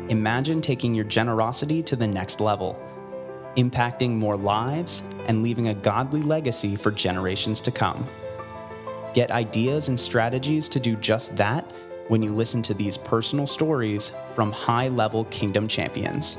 Imagine taking your generosity to the next level, impacting more lives and leaving a godly legacy for generations to come. Get ideas and strategies to do just that when you listen to these personal stories from high-level kingdom champions.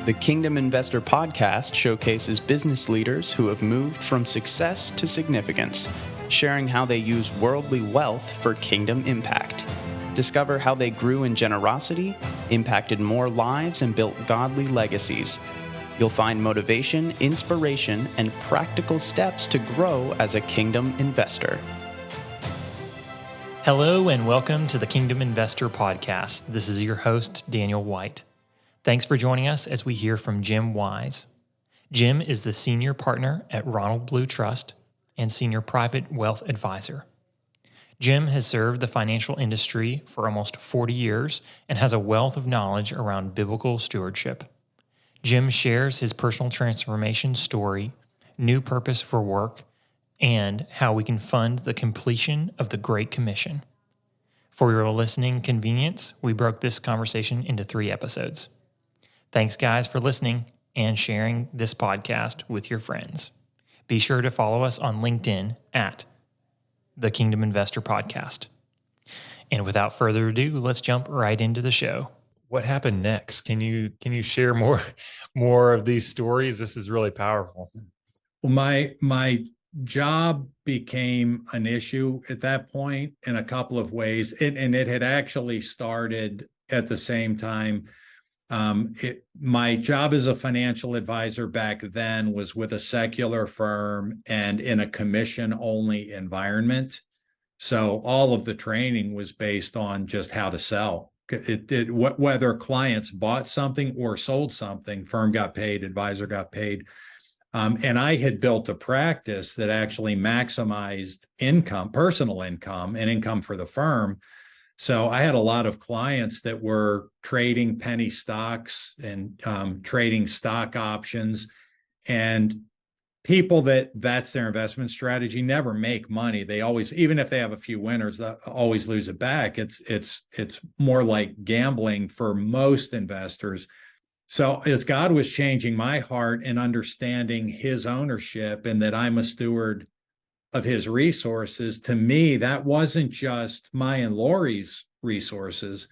The Kingdom Investor Podcast showcases business leaders who have moved from success to significance, sharing how they use worldly wealth for kingdom impact. Discover how they grew in generosity, impacted more lives, and built godly legacies. You'll find motivation, inspiration, and practical steps to grow as a kingdom investor. Hello and welcome to the Kingdom Investor Podcast. This is your host, Daniel White. Thanks for joining us as we hear from Jim Wise. Jim is the senior partner at Ronald Blue Trust and senior private wealth advisor. Jim has served the financial industry for almost 40 years and has a wealth of knowledge around biblical stewardship. Jim shares his personal transformation story, new purpose for work, and how we can fund the completion of the Great Commission. For your listening convenience, we broke this conversation into 3 episodes. Thanks, guys, for listening and sharing this podcast with your friends. Be sure to follow us on LinkedIn at the Kingdom Investor Podcast. And without further ado, let's jump right into the show. What happened next? Can you share more of these stories? This is really powerful. Well, my job became an issue at that point in a couple of ways, and it had actually started at the same time. My job as a financial advisor back then was with a secular firm and in a commission-only environment. So all of the training was based on just how to sell. Whether clients bought something or sold something, firm got paid, advisor got paid. And I had built a practice that actually maximized income, personal income, and income for the firm. So I had a lot of clients that were trading penny stocks and trading stock options, and people that's their investment strategy never make money. They always, even if they have a few winners, they always lose it back. It's more like gambling for most investors. So as God was changing my heart and understanding his ownership and that I'm a steward of his resources, to me, that wasn't just my and Lori's resources.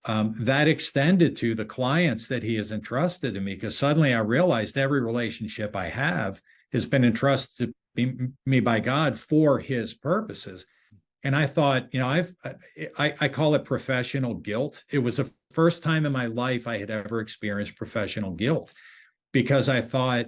That extended to the clients that he has entrusted to me, because suddenly I realized every relationship I have has been entrusted to me by God for his purposes. And I thought, I call it professional guilt. It was the first time in my life I had ever experienced professional guilt, because I thought,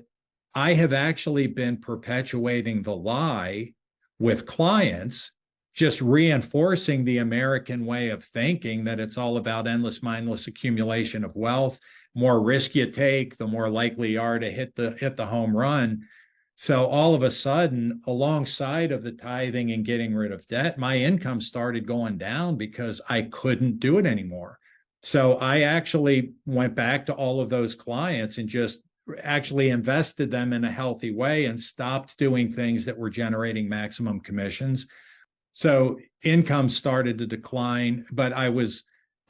I have actually been perpetuating the lie with clients, just reinforcing the American way of thinking that it's all about endless, mindless accumulation of wealth. More risk you take, the more likely you are to hit the home run. So all of a sudden, alongside of the tithing and getting rid of debt, my income started going down because I couldn't do it anymore. So I actually went back to all of those clients and just actually invested them in a healthy way and stopped doing things that were generating maximum commissions. So income started to decline, but I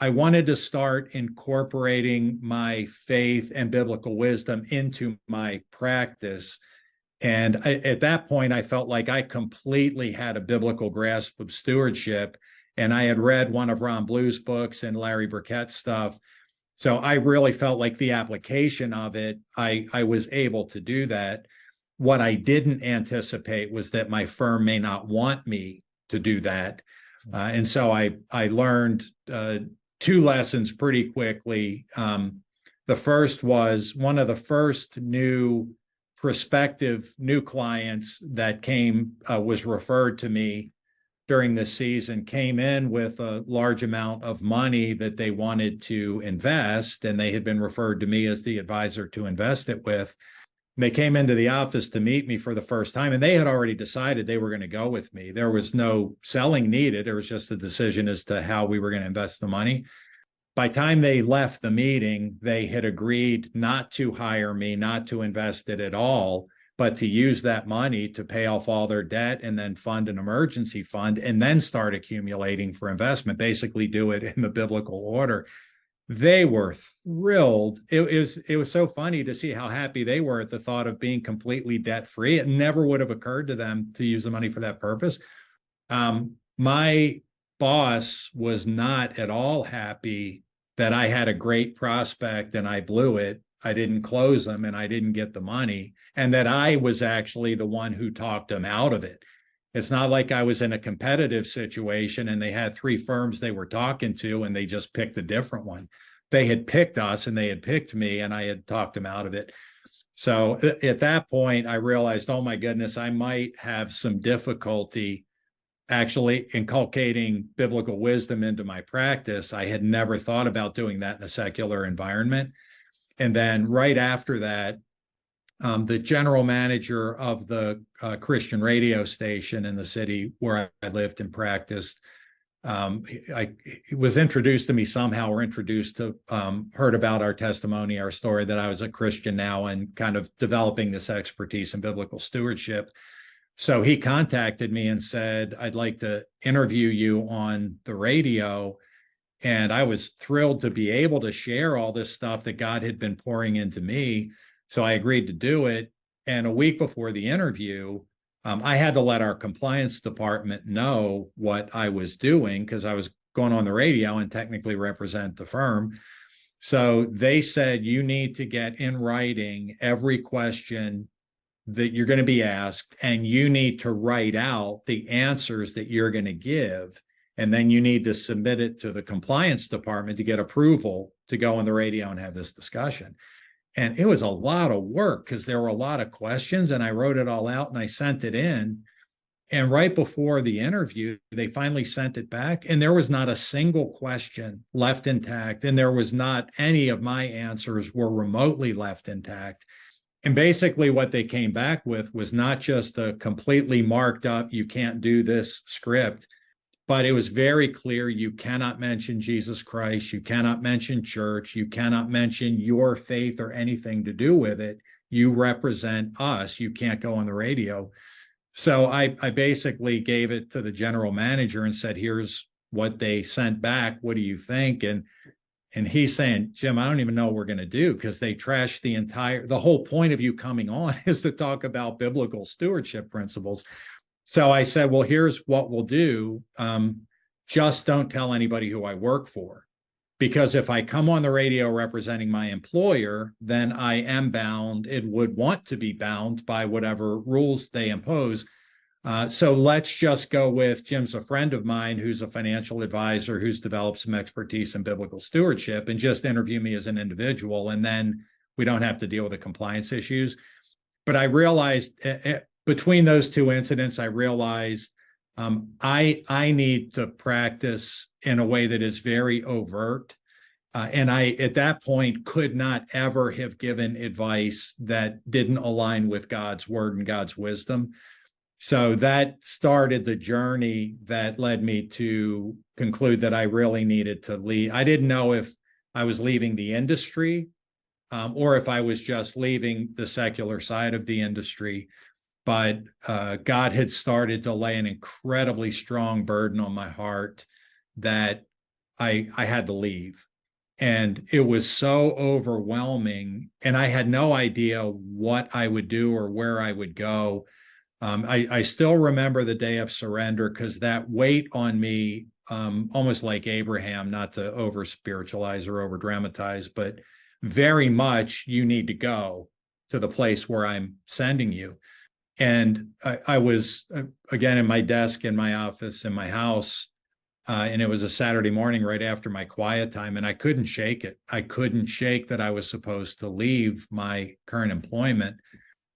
wanted to start incorporating my faith and biblical wisdom into my practice. And at that point, I felt like I completely had a biblical grasp of stewardship. And I had read one of Ron Blue's books and Larry Burkett's stuff. So I really felt like the application of it, I was able to do that. What I didn't anticipate was that my firm may not want me to do that. And so I learned 2 lessons pretty quickly. The first was one of the first prospective new clients that came, was referred to me during this season, came in with a large amount of money that they wanted to invest, and they had been referred to me as the advisor to invest it with. They came into the office to meet me for the first time, and they had already decided they were going to go with me. There was no selling needed. There was just a decision as to how we were going to invest the money. By the time they left the meeting, they had agreed not to hire me, not to invest it at all. but to use that money to pay off all their debt and then fund an emergency fund and then start accumulating for investment, basically do it in the biblical order. They were thrilled. It was so funny to see how happy they were at the thought of being completely debt free. It never would have occurred to them to use the money for that purpose. My boss was not at all happy that I had a great prospect and I blew it. I didn't close them and I didn't get the money, and that I was actually the one who talked them out of it. It's not like I was in a competitive situation and they had 3 firms they were talking to and they just picked a different one. They had picked us and they had picked me and I had talked them out of it. So at that point, I realized, oh my goodness, I might have some difficulty actually inculcating biblical wisdom into my practice. I had never thought about doing that in a secular environment. And then right after that, the general manager of the Christian radio station in the city where I lived and practiced, he was introduced to me somehow, or introduced to, heard about our testimony, our story, that I was a Christian now and kind of developing this expertise in biblical stewardship. So he contacted me and said, I'd like to interview you on the radio. And I was thrilled to be able to share all this stuff that God had been pouring into me. So I agreed to do it. And a week before the interview, I had to let our compliance department know what I was doing because I was going on the radio and technically represent the firm. So they said, you need to get in writing every question that you're going to be asked, and you need to write out the answers that you're going to give. And then you need to submit it to the compliance department to get approval to go on the radio and have this discussion. And it was a lot of work because there were a lot of questions, and I wrote it all out and I sent it in. And right before the interview, they finally sent it back, and there was not a single question left intact. And there was not any of my answers were remotely left intact. And basically what they came back with was not just a completely marked up, you can't do this script, but it was very clear, you cannot mention Jesus Christ, you cannot mention church, you cannot mention your faith or anything to do with it. You represent us, you can't go on the radio. So I basically gave it to the general manager and said, here's what they sent back, what do you think? And he's saying, Jim, I don't even know what we're going to do because they trashed the whole point of you coming on is to talk about biblical stewardship principles. So I said, well, here's what we'll do. Just don't tell anybody who I work for, because if I come on the radio representing my employer, then I am bound. It would want to be bound by whatever rules they impose. So let's just go with Jim's a friend of mine who's a financial advisor who's developed some expertise in biblical stewardship, and just interview me as an individual. And then we don't have to deal with the compliance issues. But I realized between those 2 incidents, I realized I need to practice in a way that is very overt. And I, at that point, could not ever have given advice that didn't align with God's word and God's wisdom. So that started the journey that led me to conclude that I really needed to leave. I didn't know if I was leaving the industry or if I was just leaving the secular side of the industry. But God had started to lay an incredibly strong burden on my heart that I had to leave. And it was so overwhelming, and I had no idea what I would do or where I would go. I still remember the day of surrender because that weight on me, almost like Abraham, not to over spiritualize or over dramatize, but very much you need to go to the place where I'm sending you. And I was, again, in my desk, in my office, in my house, and it was a Saturday morning right after my quiet time, and I couldn't shake it. I couldn't shake that I was supposed to leave my current employment.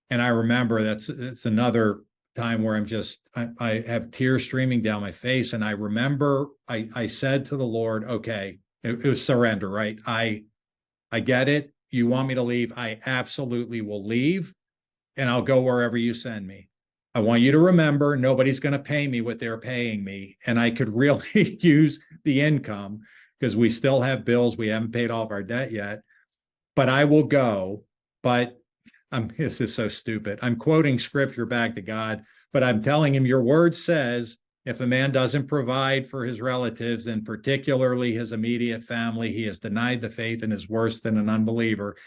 And I remember it's another time where I have tears streaming down my face. And I remember I said to the Lord, okay, it was surrender, right? I get it. You want me to leave? I absolutely will leave, and I'll go wherever you send me. I want you to remember, nobody's going to pay me what they're paying me. And I could really use the income because we still have bills. We haven't paid off our debt yet, but I will go. But this is so stupid. I'm quoting scripture back to God, but I'm telling him, your word says, if a man doesn't provide for his relatives, and particularly his immediate family, he has denied the faith and is worse than an unbeliever.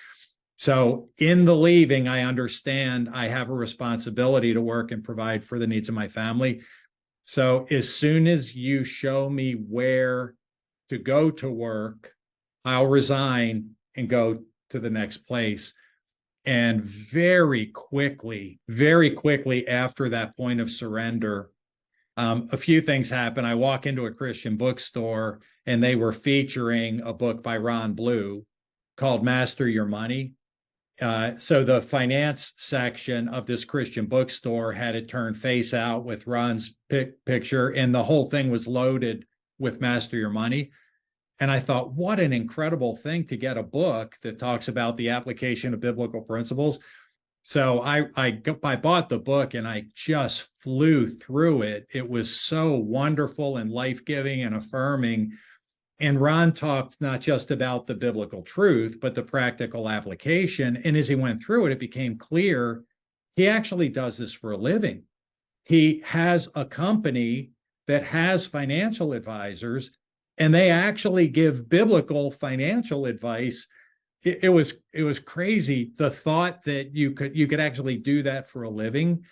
So in the leaving, I understand I have a responsibility to work and provide for the needs of my family. So as soon as you show me where to go to work, I'll resign and go to the next place. And very quickly after that point of surrender, a few things happen. I walk into a Christian bookstore and they were featuring a book by Ron Blue called Master Your Money. So the finance section of this Christian bookstore had it turned face out with Ron's picture, and the whole thing was loaded with Master Your Money. And I thought, what an incredible thing to get a book that talks about the application of biblical principles. So I bought the book and I just flew through it. It was so wonderful and life-giving and affirming. And Ron talked not just about the biblical truth, but the practical application. And as he went through it, it became clear he actually does this for a living. He has a company that has financial advisors, and they actually give biblical financial advice. It was crazy, the thought that you could actually do that for a living.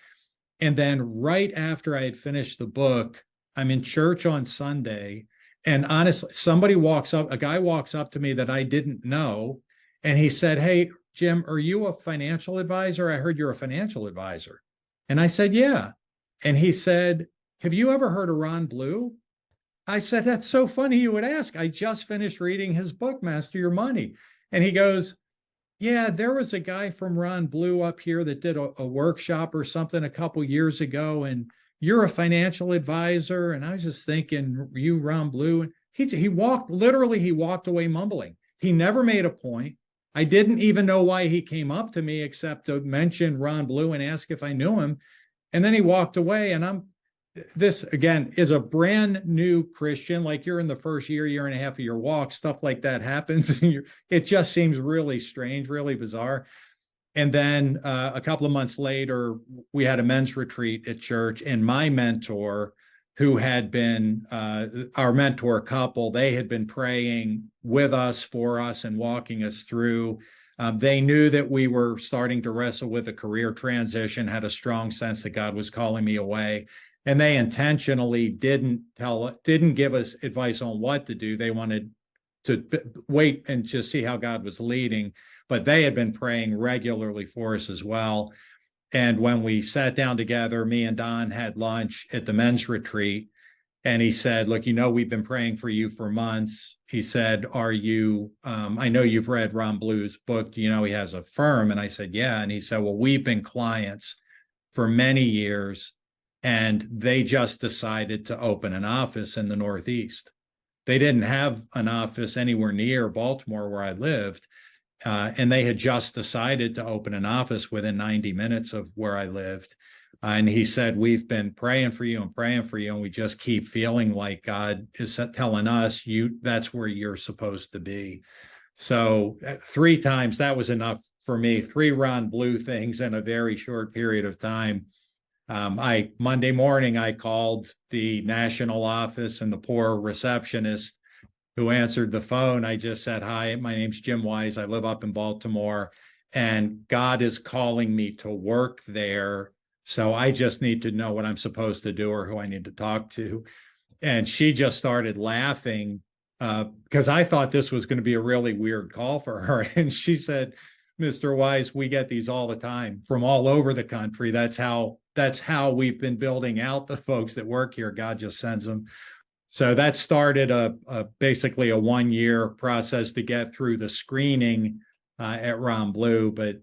And then right after I had finished the book, I'm in church on Sunday, and honestly, a guy walks up to me that I didn't know, and he said, "Hey, Jim, are you a financial advisor? I heard you're a financial advisor." And I said, "Yeah." And he said, "Have you ever heard of Ron Blue?" I said, "That's so funny you would ask. I just finished reading his book, Master Your Money." And he goes, "Yeah, there was a guy from Ron Blue up here that did a workshop or something a couple years ago, and you're a financial advisor." And I was just thinking, you, Ron Blue? And he walked away mumbling. He never made a point. I didn't even know why he came up to me except to mention Ron Blue and ask if I knew him. And then he walked away, and this again is a brand new Christian, like you're in the first year and a half of your walk, stuff like that happens. And it just seems really strange, really bizarre. And then a couple of months later, we had a men's retreat at church, and my mentor, who had been our mentor couple, they had been praying with us, for us, and walking us through. They knew that we were starting to wrestle with a career transition, had a strong sense that God was calling me away. And they intentionally didn't give us advice on what to do. They wanted to wait and just see how God was leading, but they had been praying regularly for us as well. And when we sat down together, me and Don had lunch at the men's retreat, and he said, "Look, we've been praying for you for months." He said, I know you've read Ron Blue's book. Do you know he has a firm?" And I said, "Yeah." And he said, "Well, we've been clients for many years, and they just decided to open an office in the Northeast. They didn't have an office anywhere near Baltimore where I lived. And they had just decided to open an office within 90 minutes of where I lived." And he said, "We've been praying for you, and we just keep feeling like God is telling us, that's where you're supposed to be." So 3 times, that was enough for me. 3 Ron Blue things in a very short period of time. Monday morning, I called the national office, and the poor receptionist who answered the phone, I just said, "Hi, my name's Jim Wise. I live up in Baltimore, and God is calling me to work there. So I just need to know what I'm supposed to do or who I need to talk to." And she just started laughing because I thought this was going to be a really weird call for her. And she said, "Mr. Wise, we get these all the time from all over the country. That's how we've been building out the folks that work here. God just sends them." So that started basically a 1-year process to get through the screening at Ron Blue. But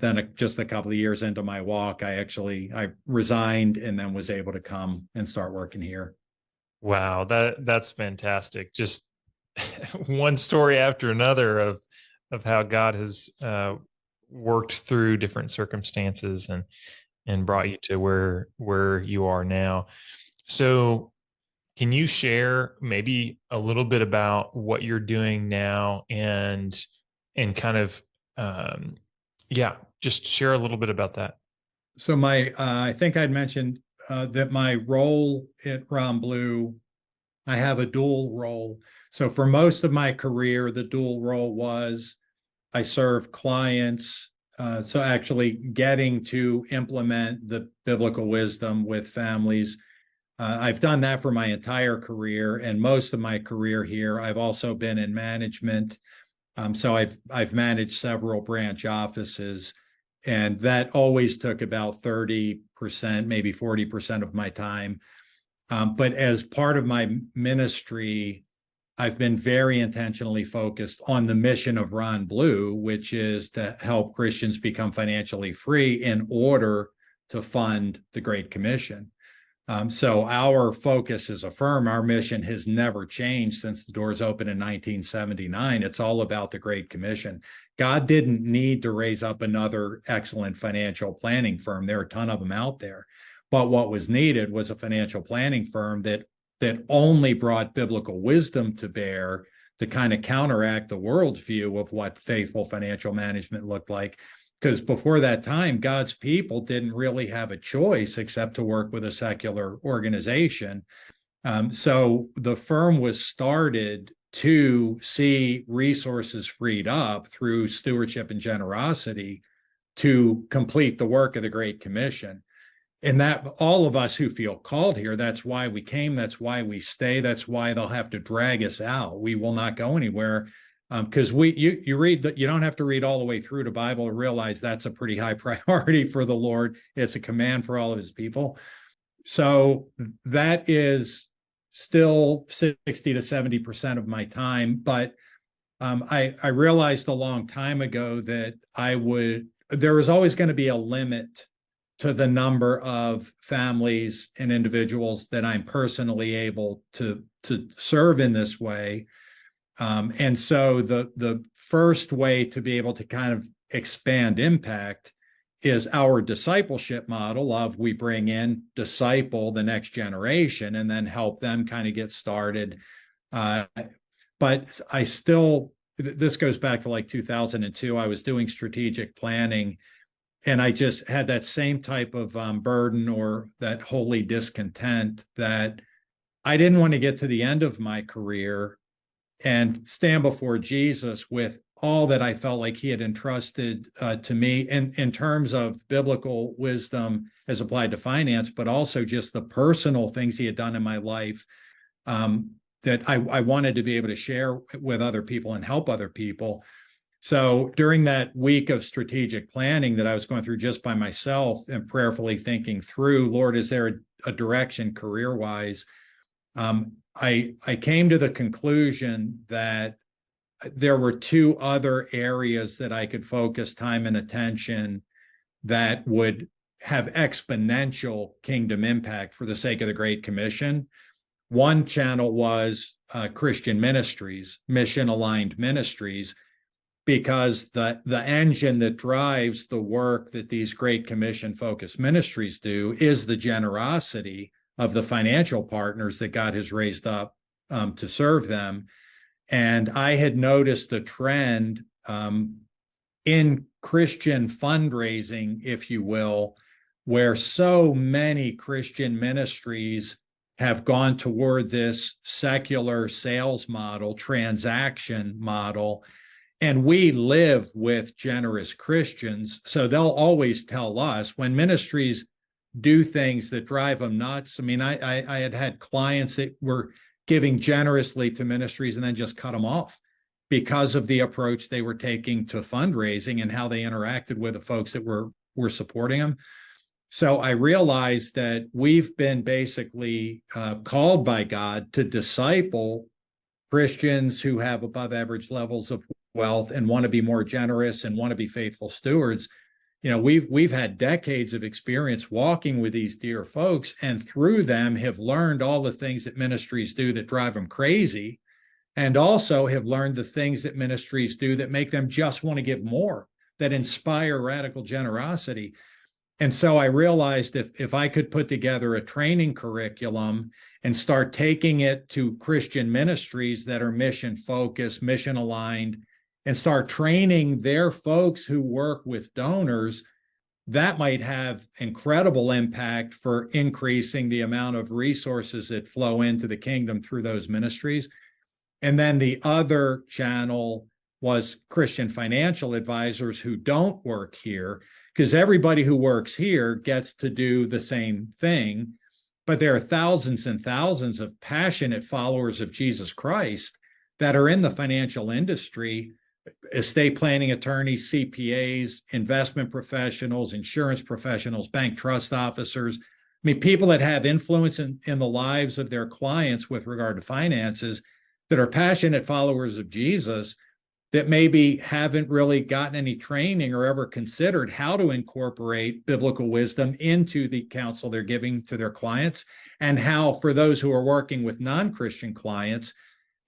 then just a couple of years into my walk, I resigned and then was able to come and start working here. Wow, that's fantastic. Just one story after another of how God has worked through different circumstances and brought you to where you are now. So can you share maybe a little bit about what you're doing now and kind of Yeah, just share a little bit about that. So I think I'd mentioned that my role at Ron Blue, I have a dual role. So for most of my career, the dual role was I serve clients. So actually getting to implement the biblical wisdom with families. I've done that for my entire career, and most of my career here. I've also been in management. So I've managed several branch offices, and that always took about 30%, maybe 40% of my time. But as part of my ministry, I've been very intentionally focused on the mission of Ron Blue, which is to help Christians become financially free in order to fund the Great Commission. So our focus as a firm, our mission has never changed since the doors opened in 1979. It's all about the Great Commission. God didn't need to raise up another excellent financial planning firm. There are a ton of them out there. But what was needed was a financial planning firm that only brought biblical wisdom to bear to kind of counteract the world's view of what faithful financial management looked like. Because before that time, God's people didn't really have a choice except to work with a secular organization. So the firm was started to see resources freed up through stewardship and generosity to complete the work of the Great Commission. And that all of us who feel called here, that's why we came, that's why we stay, that's why they'll have to drag us out. We will not go anywhere. Because you read that, you don't have to read all the way through the Bible to realize that's a pretty high priority for the Lord. It's a command for all of his people. So that is still 60 to 70% of my time. But I realized a long time ago that there was always going to be a limit to the number of families and individuals that I'm personally able to serve in this way. And so the first way to be able to kind of expand impact is our discipleship model of we bring in, disciple the next generation, and then help them kind of get started. But this goes back to like 2002. I was doing strategic planning, and I just had that same type of burden or that holy discontent that I didn't want to get to the end of my career and stand before Jesus with all that I felt like he had entrusted to me in terms of biblical wisdom as applied to finance, but also just the personal things he had done in my life that I wanted to be able to share with other people and help other people. So during that week of strategic planning that I was going through just by myself and prayerfully thinking through, Lord, is there a direction career-wise? I came to the conclusion that there were two other areas that I could focus time and attention that would have exponential kingdom impact for the sake of the Great Commission. One channel was Christian ministries, mission-aligned ministries, because the engine that drives the work that these Great Commission-focused ministries do is the generosity of the financial partners that God has raised up to serve them. And I had noticed a trend in Christian fundraising, if you will, where so many Christian ministries have gone toward this secular sales model, transaction model. And we live with generous Christians. So they'll always tell us when ministries do things that drive them nuts. I mean, I had clients that were giving generously to ministries and then just cut them off because of the approach they were taking to fundraising and how they interacted with the folks that were supporting them. So I realized that we've been basically called by God to disciple Christians who have above average levels of wealth and want to be more generous and want to be faithful stewards. You know, we've had decades of experience walking with these dear folks, and through them have learned all the things that ministries do that drive them crazy, and also have learned the things that ministries do that make them just want to give more, that inspire radical generosity. And so I realized if I could put together a training curriculum and start taking it to Christian ministries that are mission focused, mission aligned, and start training their folks who work with donors, that might have incredible impact for increasing the amount of resources that flow into the kingdom through those ministries. And then the other channel was Christian financial advisors who don't work here, because everybody who works here gets to do the same thing. But there are thousands and thousands of passionate followers of Jesus Christ that are in the financial industry: estate planning attorneys, CPAs, investment professionals, insurance professionals, bank trust officers. I mean, people that have influence in the lives of their clients with regard to finances, that are passionate followers of Jesus, that maybe haven't really gotten any training or ever considered how to incorporate biblical wisdom into the counsel they're giving to their clients, and how, for those who are working with non-Christian clients,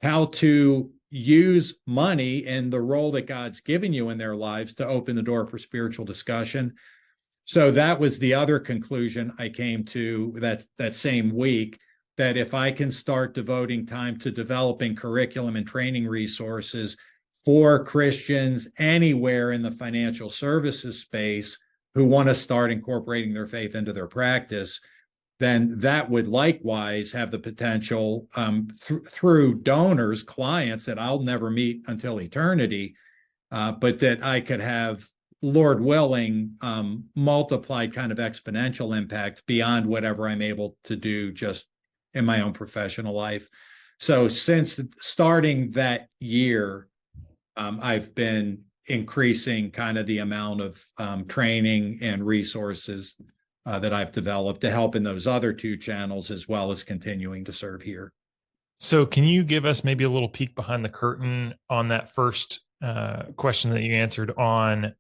how to use money and the role that God's given you in their lives to open the door for spiritual discussion. So that was the other conclusion I came to that same week, that if I can start devoting time to developing curriculum and training resources for Christians anywhere in the financial services space who want to start incorporating their faith into their practice, then that would likewise have the potential through donors, clients that I'll never meet until eternity, but that I could have, Lord willing, multiplied kind of exponential impact beyond whatever I'm able to do just in my own professional life. So since starting that year, I've been increasing kind of the amount of training and resources that I've developed to help in those other two channels, as well as continuing to serve here. So can you give us maybe a little peek behind the curtain on that first question that you answered on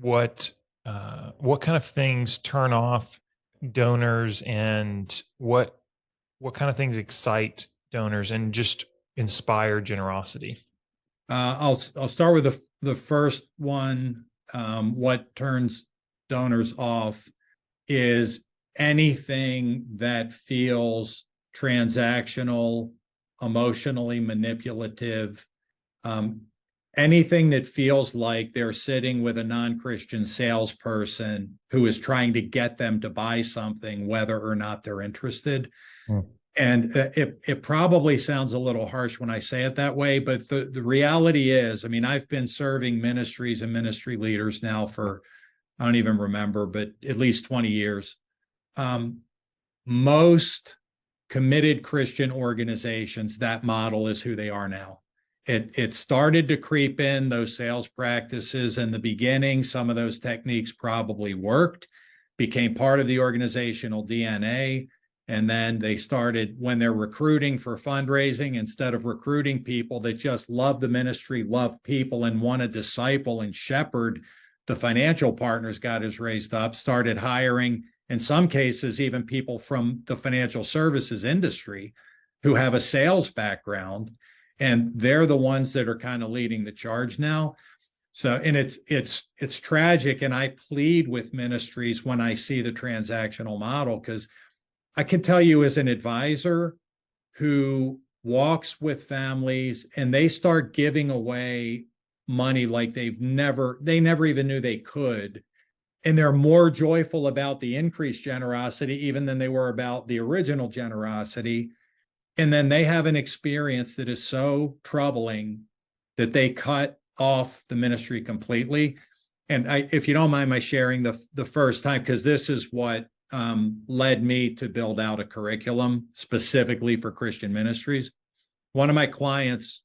what kind of things turn off donors, and what kind of things excite donors and just inspire generosity? I'll start with the first one. What turns donors off is anything that feels transactional, emotionally manipulative, anything that feels like they're sitting with a non-Christian salesperson who is trying to get them to buy something, whether or not they're interested. And it probably sounds a little harsh when I say it that way, but the reality is, I mean, I've been serving ministries and ministry leaders now for, I don't even remember, but at least 20 years. Most committed Christian organizations, that model is who they are now. It started to creep in, those sales practices in the beginning. Some of those techniques probably worked, became part of the organizational DNA. And then they started, when they're recruiting for fundraising, instead of recruiting people that just love the ministry, love people, and want to disciple and shepherd the financial partners God has raised up, started hiring, in some cases, even people from the financial services industry who have a sales background. And they're the ones that are kind of leading the charge now. So, and it's tragic. And I plead with ministries when I see the transactional model, because I can tell you, as an advisor who walks with families and they start giving away money like they never even knew they could, and they're more joyful about the increased generosity even than they were about the original generosity, and then they have an experience that is so troubling that they cut off the ministry completely. And if you don't mind my sharing the first time, because this is what led me to build out a curriculum specifically for Christian ministries. One of my clients,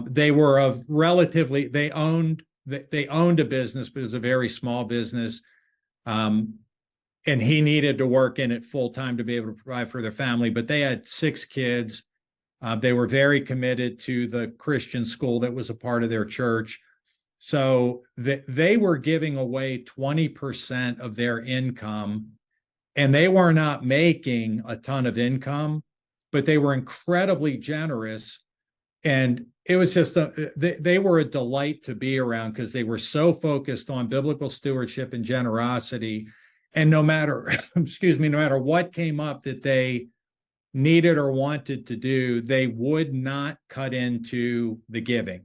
they were of relatively, they owned a business, but it was a very small business. And he needed to work in it full time to be able to provide for their family, but they had 6 kids. They were very committed to the Christian school that was a part of their church. So they were giving away 20% of their income. And they were not making a ton of income, but they were incredibly generous. And it was just, they were a delight to be around, because they were so focused on biblical stewardship and generosity. And no matter, no matter what came up that they needed or wanted to do, they would not cut into the giving,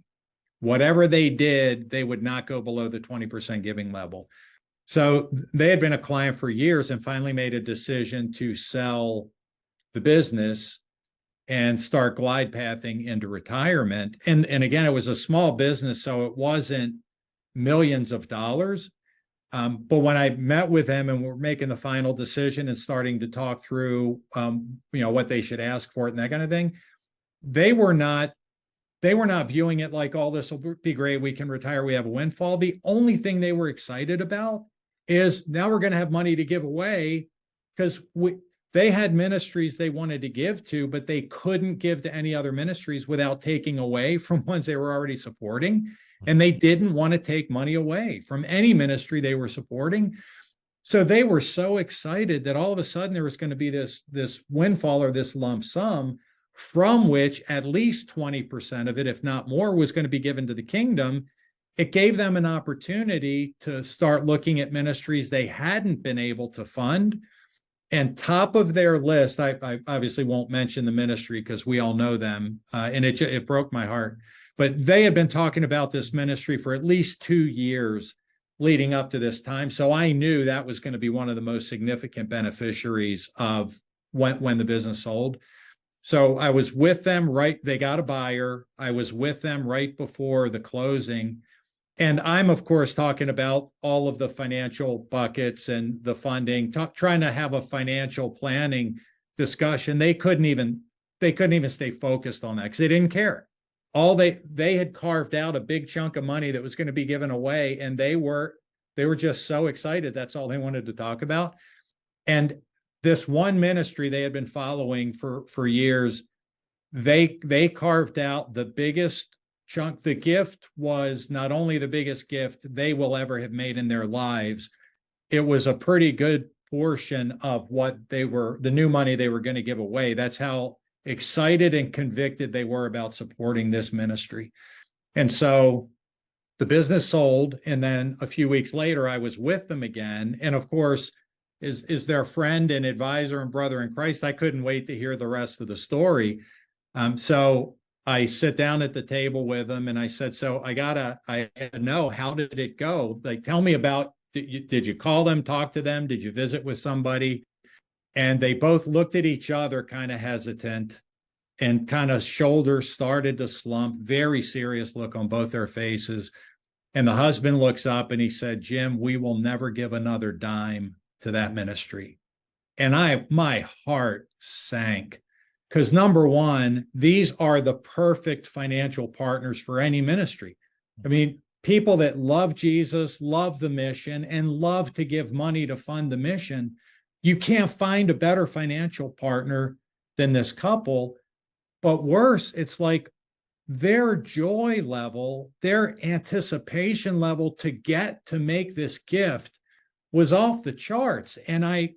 whatever they did, they would not go below the 20% giving level. So they had been a client for years and finally made a decision to sell the business and start glide pathing into retirement. And again, it was a small business, so it wasn't millions of dollars. But when I met with them and we're making the final decision and starting to talk through, what they should ask for it and that kind of thing, they were not viewing it like, oh, this will be great, we can retire, we have a windfall. The only thing they were excited about is now we're going to have money to give away, because they had ministries they wanted to give to, but they couldn't give to any other ministries without taking away from ones they were already supporting. And they didn't want to take money away from any ministry they were supporting. So they were so excited that all of a sudden there was going to be this windfall or this lump sum, from which at least 20% of it, if not more, was going to be given to the kingdom. It gave them an opportunity to start looking at ministries they hadn't been able to fund. And top of their list, I obviously won't mention the ministry because we all know them, and it broke my heart. But they had been talking about this ministry for at least 2 years leading up to this time. So I knew that was going to be one of the most significant beneficiaries of when the business sold. So I was with them, they got a buyer. I was with them right before the closing. And I'm, of course, talking about all of the financial buckets and the funding, trying to have a financial planning discussion. They couldn't even stay focused on that because they didn't care. They had carved out a big chunk of money that was going to be given away, and they were just so excited. That's all they wanted to talk about. And this one ministry they had been following for years, they carved out the biggest chunk. The gift was not only the biggest gift they will ever have made in their lives, it was a pretty good portion of what the new money they were going to give away. That's how excited and convicted they were about supporting this ministry. And so the business sold, and then a few weeks later, I was with them again. And of course, is their friend and advisor and brother in Christ, I couldn't wait to hear the rest of the story. So I sit down at the table with them and I said, so I know, how did it go? Like, tell me about, did you call them, talk to them? Did you visit with somebody? And they both looked at each other kind of hesitant, and kind of shoulders started to slump, very serious look on both their faces. And the husband looks up and he said, Jim, we will never give another dime to that ministry. And my heart sank, because number one, these are the perfect financial partners for any ministry. I mean, people that love Jesus, love the mission, and love to give money to fund the mission. You can't find a better financial partner than this couple. But worse, it's like their joy level, their anticipation level to make this gift was off the charts. And I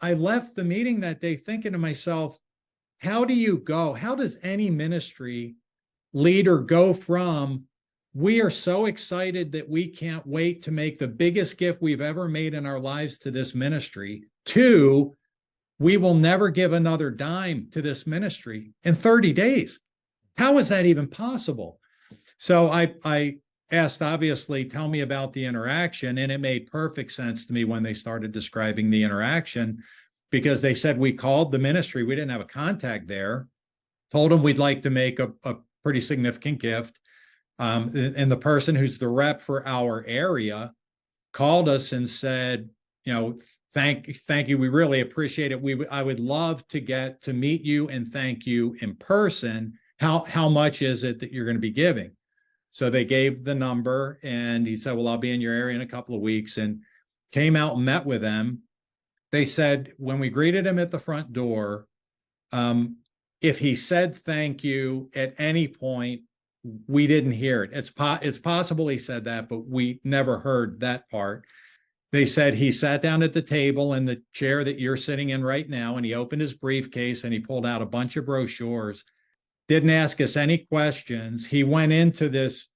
left the meeting that day thinking to myself, how does any ministry leader go from, we are so excited that we can't wait to make the biggest gift we've ever made in our lives to this ministry, to, we will never give another dime to this ministry in 30 days. How is that even possible? So I asked, obviously, tell me about the interaction. And it made perfect sense to me when they started describing the interaction, because they said, we called the ministry. We didn't have a contact there. Told them we'd like to make a pretty significant gift. And the person who's the rep for our area called us and said, thank you. We really appreciate it. I would love to get to meet you and thank you in person. How much is it that you're going to be giving? So they gave the number, and he said, well, I'll be in your area in a couple of weeks, and came out and met with them. They said, when we greeted him at the front door, if he said thank you at any point, we didn't hear it. It's possible he said that, but we never heard that part. They said he sat down at the table in the chair that you're sitting in right now, and he opened his briefcase and he pulled out a bunch of brochures, didn't ask us any questions. He went into this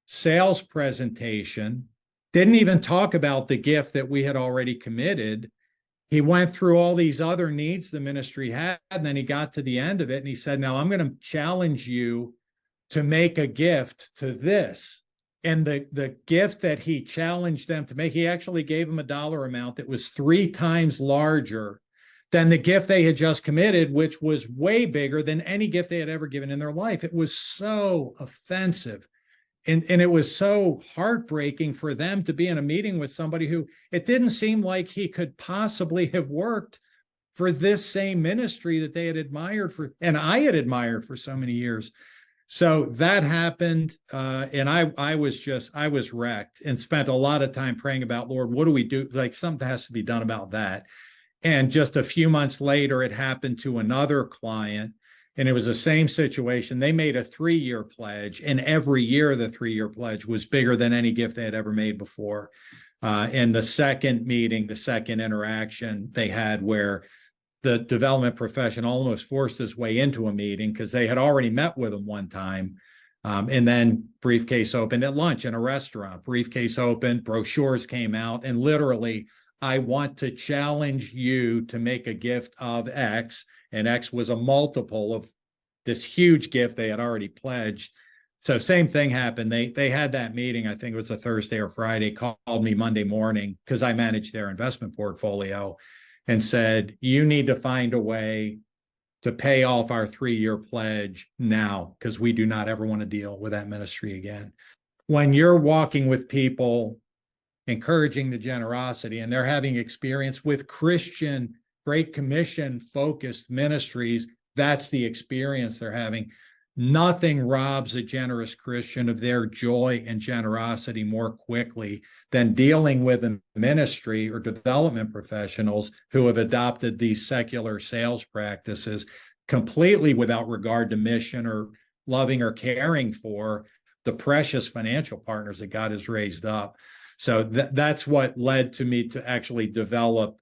sales presentation, didn't even talk about the gift that we had already committed. He went through all these other needs the ministry had, and then he got to the end of it and he said, now I'm going to challenge you to make a gift to this. And the gift that he challenged them to make, he actually gave them a dollar amount that was 3 times larger than the gift they had just committed, which was way bigger than any gift they had ever given in their life. It was so offensive. And it was so heartbreaking for them to be in a meeting with somebody who it didn't seem like he could possibly have worked for this same ministry that they had admired for, and I had admired for so many years. So that happened, and I was wrecked and spent a lot of time praying about, Lord, what do we do? Like, something has to be done about that. And just a few months later, it happened to another client, and it was the same situation. They made a 3-year pledge, and every year the 3-year pledge was bigger than any gift they had ever made before. And the second meeting, the second interaction they had, where the development professional almost forced his way into a meeting because they had already met with him one time. And then briefcase opened at lunch in a restaurant. Briefcase opened, brochures came out, and literally, I want to challenge you to make a gift of X. And X was a multiple of this huge gift they had already pledged. So same thing happened. They had that meeting, I think it was a Thursday or Friday, called me Monday morning because I managed their investment portfolio, and said, you need to find a way to pay off our 3-year pledge now, because we do not ever want to deal with that ministry again. When you're walking with people, encouraging the generosity, and they're having experience with Christian, Great Commission focused ministries, that's the experience they're having. Nothing robs a generous Christian of their joy and generosity more quickly than dealing with a ministry or development professionals who have adopted these secular sales practices completely without regard to mission or loving or caring for the precious financial partners that God has raised up. So that's what led to me to actually develop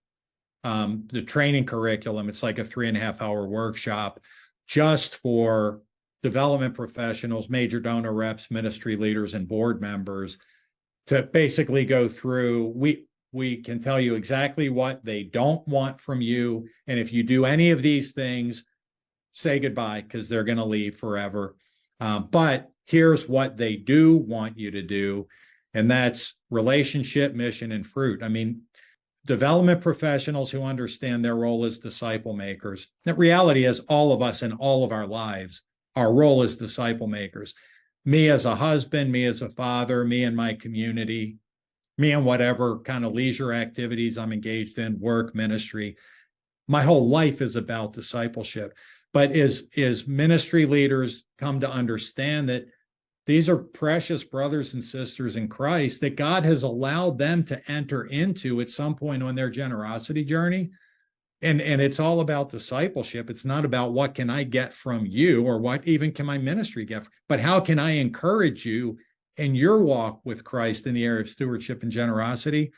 the training curriculum. It's like a 3.5-hour workshop just for development professionals, major donor reps, ministry leaders, and board members to basically go through. We can tell you exactly what they don't want from you. And if you do any of these things, say goodbye, because they're going to leave forever. But here's what they do want you to do. And that's relationship, mission, and fruit. I mean, development professionals who understand their role as disciple makers. The reality is, all of us in all of our lives, our role as disciple makers. Me as a husband, me as a father, me and my community, me and whatever kind of leisure activities I'm engaged in, work, ministry. My whole life is about discipleship. But as ministry leaders come to understand that these are precious brothers and sisters in Christ that God has allowed them to enter into at some point on their generosity journey. And it's all about discipleship. It's not about what can I get from you or what even can my ministry get, but how can I encourage you in your walk with Christ in the area of stewardship and generosity.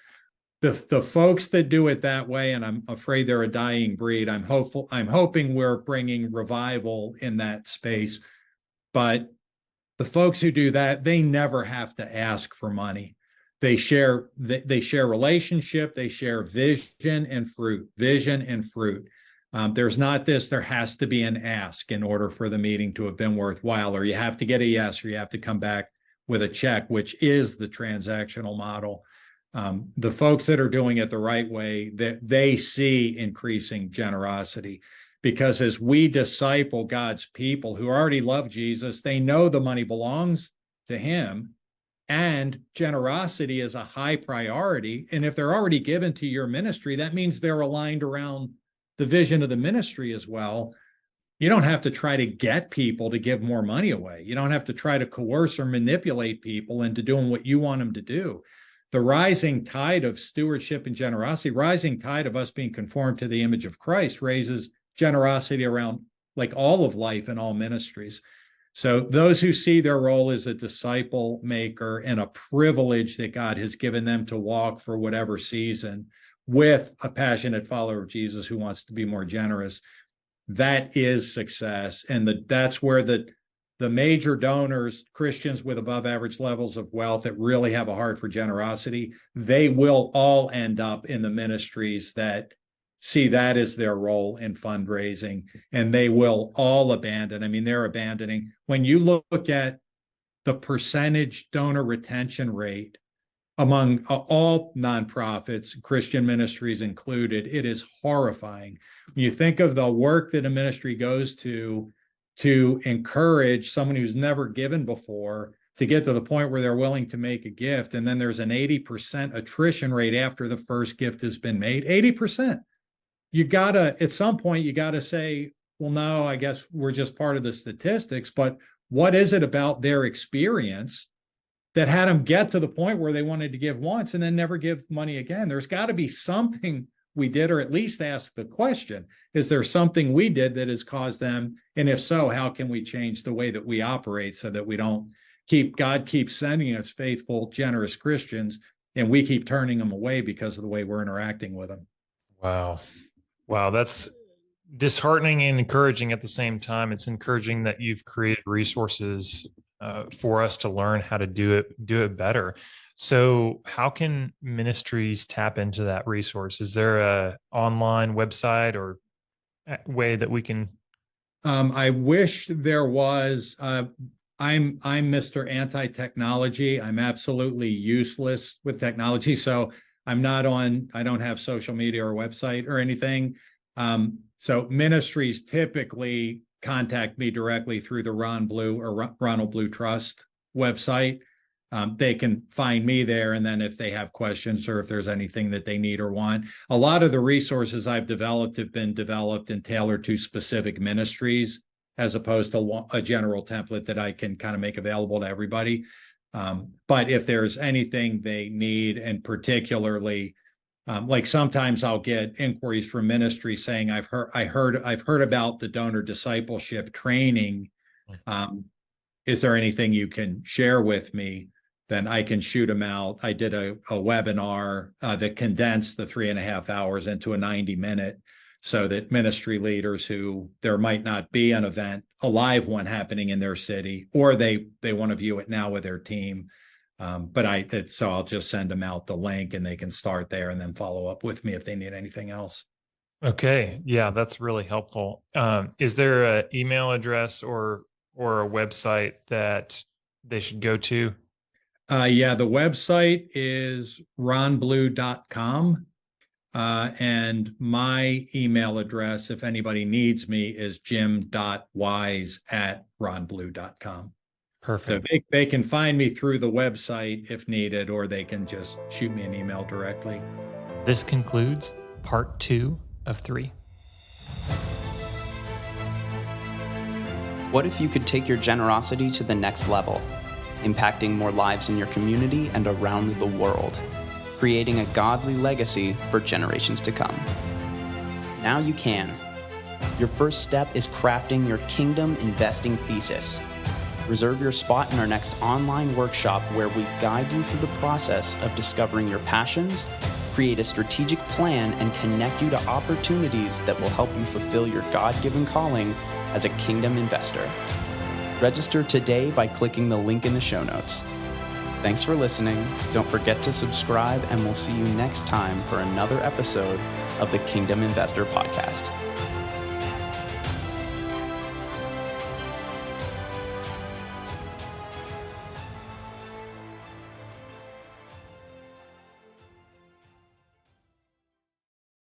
The folks that do it that way, and I'm afraid they're a dying breed. I'm hoping we're bringing revival in that space. But the folks who do that, they never have to ask for money. They share relationship, they share vision and fruit. There's not this, there has to be an ask in order for the meeting to have been worthwhile, or you have to get a yes, or you have to come back with a check, which is the transactional model. The folks that are doing it the right way, that they see increasing generosity, because as we disciple God's people who already love Jesus, they know the money belongs to him. And generosity is a high priority. And if they're already given to your ministry, that means they're aligned around the vision of the ministry as well. You don't have to try to get people to give more money away. You don't have to try to coerce or manipulate people into doing what you want them to do. The rising tide of stewardship and generosity, rising tide of us being conformed to the image of Christ, raises generosity around like all of life and all ministries. So those who see their role as a disciple maker and a privilege that God has given them to walk for whatever season with a passionate follower of Jesus who wants to be more generous, that is success. And that's where the major donors, Christians with above average levels of wealth that really have a heart for generosity, they will all end up in the ministries that see that as their role in fundraising, and they will all abandon. I mean, they're abandoning. When you look at the percentage donor retention rate among all nonprofits, Christian ministries included, it is horrifying. When you think of the work that a ministry goes to encourage someone who's never given before to get to the point where they're willing to make a gift, and then there's an 80% attrition rate after the first gift has been made, 80%. You gotta, at some point, you gotta say, well, no, I guess we're just part of the statistics, but what is it about their experience that had them get to the point where they wanted to give once and then never give money again? There's got to be something we did, or at least ask the question, is there something we did that has caused them? And if so, how can we change the way that we operate so that we don't God keeps sending us faithful, generous Christians, and we keep turning them away because of the way we're interacting with them. Wow. Wow. That's disheartening and encouraging at the same time. It's encouraging that you've created resources for us to learn how to do it better. So how can ministries tap into that resource? Is there a online website or way that we can? I wish there was. I'm Mr. Anti-technology. I'm absolutely useless with technology. So I don't have social media or website or anything. So ministries typically contact me directly through the Ronald Blue Trust website. They can find me there. And then if they have questions or if there's anything that they need or want, a lot of the resources I've developed have been developed and tailored to specific ministries, as opposed to a general template that I can kind of make available to everybody. But if there's anything they need, and particularly, like sometimes I'll get inquiries from ministry saying, I've heard about the donor discipleship training. Is there anything you can share with me? Then I can shoot them out. I did a webinar that condensed the 3.5 hours into a 90-minute, so that ministry leaders who there might not be an event, a live one happening in their city, or they want to view it now with their team. So I'll just send them out the link and they can start there and then follow up with me if they need anything else. Okay. Yeah, that's really helpful. Is there an email address or a website that they should go to? Yeah, the website is ronblue.com. And my email address, if anybody needs me, is jim.wise@ronblue.com. Perfect. So they can find me through the website if needed, or they can just shoot me an email directly. This concludes part 2 of 3. What if you could take your generosity to the next level, impacting more lives in your community and around the world, creating a godly legacy for generations to come? Now you can. Your first step is crafting your kingdom investing thesis. Reserve your spot in our next online workshop, where we guide you through the process of discovering your passions, create a strategic plan, and connect you to opportunities that will help you fulfill your God-given calling as a kingdom investor. Register today by clicking the link in the show notes. Thanks for listening. Don't forget to subscribe, and we'll see you next time for another episode of the Kingdom Investor Podcast.